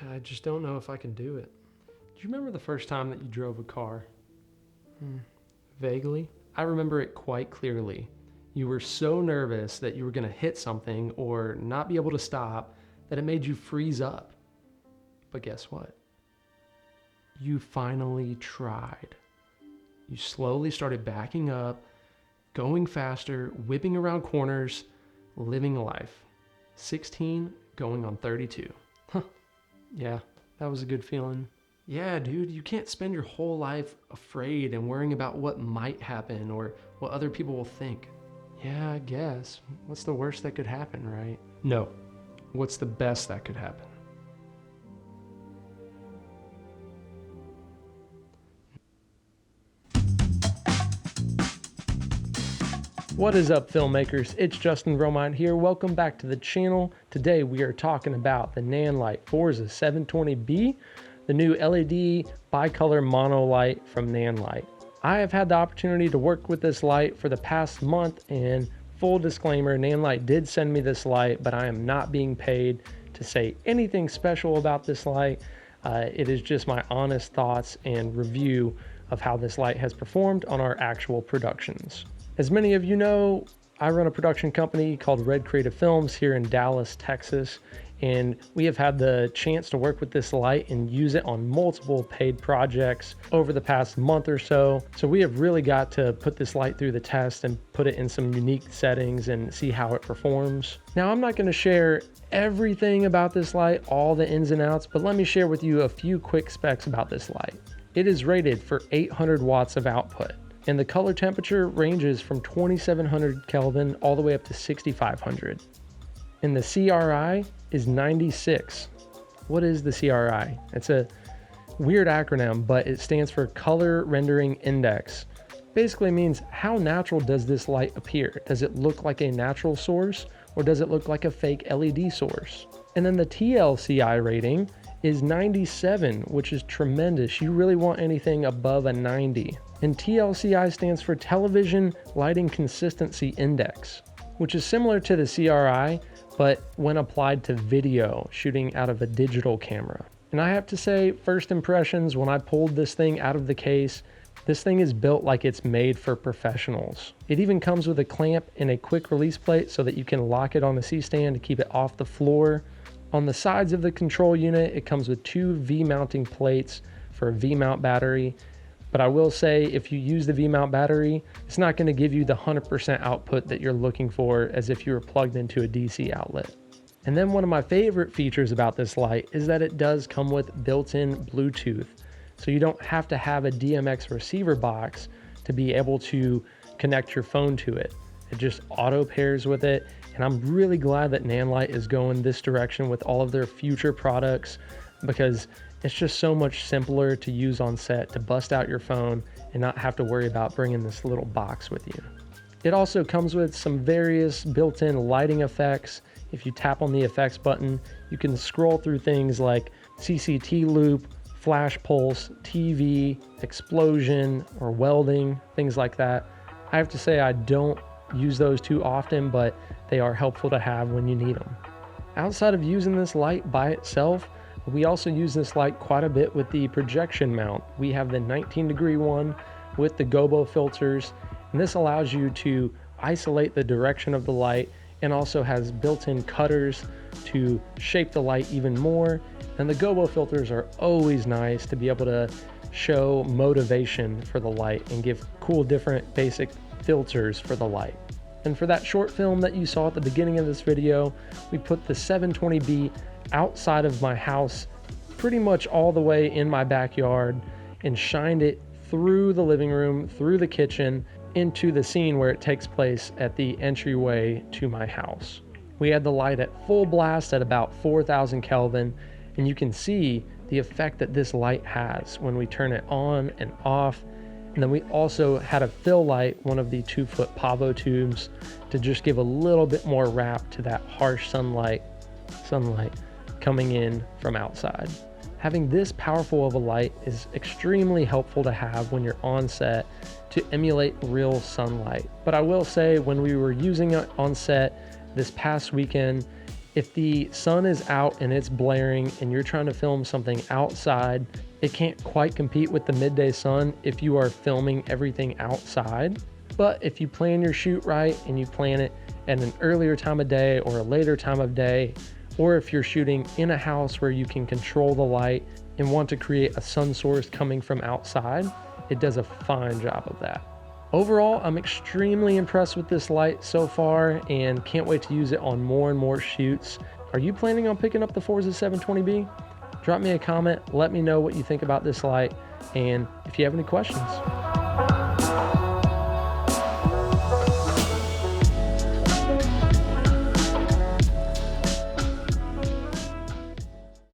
I just don't know if I can do it. Do you remember the first time that you drove a car? Vaguely. I remember it quite clearly. You were so nervous that you were going to hit something or not be able to stop that it made you freeze up. But guess what? You finally tried. You slowly started backing up, going faster, whipping around corners, living life. 16 going on 32. Yeah, that was a good feeling. Yeah, dude, you can't spend your whole life afraid and worrying about what might happen or what other people will think. Yeah, I guess. What's the worst that could happen, right? No. What's the best that could happen? What is up, filmmakers? It's Justin Romine here. Welcome back to the channel. Today we are talking about the Nanlite Forza 720B, the new LED bicolor monolight from Nanlite. I have had the opportunity to work with this light for the past month, and full disclaimer, Nanlite did send me this light, but I am not being paid to say anything special about this light. It is just my honest thoughts and review of how this light has performed on our actual productions. As many of you know, I run a production company called Red Creative Films here in Dallas, Texas, and we have had the chance to work with this light and use it on multiple paid projects over the past month or so. So we have really got to put this light through the test and put it in some unique settings and see how it performs. Now, I'm not going to share everything about this light, all the ins and outs, but let me share with you a few quick specs about this light. It is rated for 800 watts of output, and the color temperature ranges from 2700 Kelvin all the way up to 6500. And the CRI is 96. What is the CRI? It's a weird acronym, but it stands for Color Rendering Index. Basically means how natural does this light appear? Does it look like a natural source, or does it look like a fake LED source? And then the TLCI rating is 97, which is tremendous. You really want anything above a 90. And TLCI stands for Television Lighting Consistency Index, which is similar to the CRI, but when applied to video shooting out of a digital camera. And I have to say, first impressions, when I pulled this thing out of the case, this thing is built like it's made for professionals. It even comes with a clamp and a quick release plate so that you can lock it on the C-stand to keep it off the floor. On the sides of the control unit, it comes with two V-mounting plates for a V-mount battery. But I will say, if you use the V-mount battery, it's not going to give you the 100% output that you're looking for as if you were plugged into a DC outlet. And then one of my favorite features about this light is that it does come with built-in Bluetooth. So you don't have to have a DMX receiver box to be able to connect your phone to it. It just auto pairs with it. And I'm really glad that Nanlite is going this direction with all of their future products, because it's just so much simpler to use on set to bust out your phone and not have to worry about bringing this little box with you. It also comes with some various built-in lighting effects. If you tap on the effects button, you can scroll through things like CCT loop, flash pulse, TV, explosion, or welding, things like that. I have to say I don't use those too often, but they are helpful to have when you need them. Outside of using this light by itself, we also use this light quite a bit with the projection mount. We have the 19-degree one with the gobo filters, and this allows you to isolate the direction of the light and also has built-in cutters to shape the light even more. And the gobo filters are always nice to be able to show motivation for the light and give cool different basic filters for the light. And for that short film that you saw at the beginning of this video, we put the 720B outside of my house, pretty much all the way in my backyard, and shined it through the living room, through the kitchen, into the scene where it takes place at the entryway to my house. We had the light at full blast at about 4,000 Kelvin, and you can see the effect that this light has when we turn it on and off. And then we also had a fill light, one of the 2-foot Pavo tubes, to just give a little bit more wrap to that harsh sunlight coming in from outside. Having this powerful of a light is extremely helpful to have when you're on set to emulate real sunlight. But I will say, when we were using it on set this past weekend, If the sun is out and it's blaring and you're trying to film something outside, it can't quite compete with the midday sun if you are filming everything outside. But if you plan your shoot right and you plan it at an earlier time of day or a later time of day, or if you're shooting in a house where you can control the light and want to create a sun source coming from outside, it does a fine job of that. Overall, I'm extremely impressed with this light so far and can't wait to use it on more and more shoots. Are you planning on picking up the Forza 720B? Drop me a comment, let me know what you think about this light, and if you have any questions.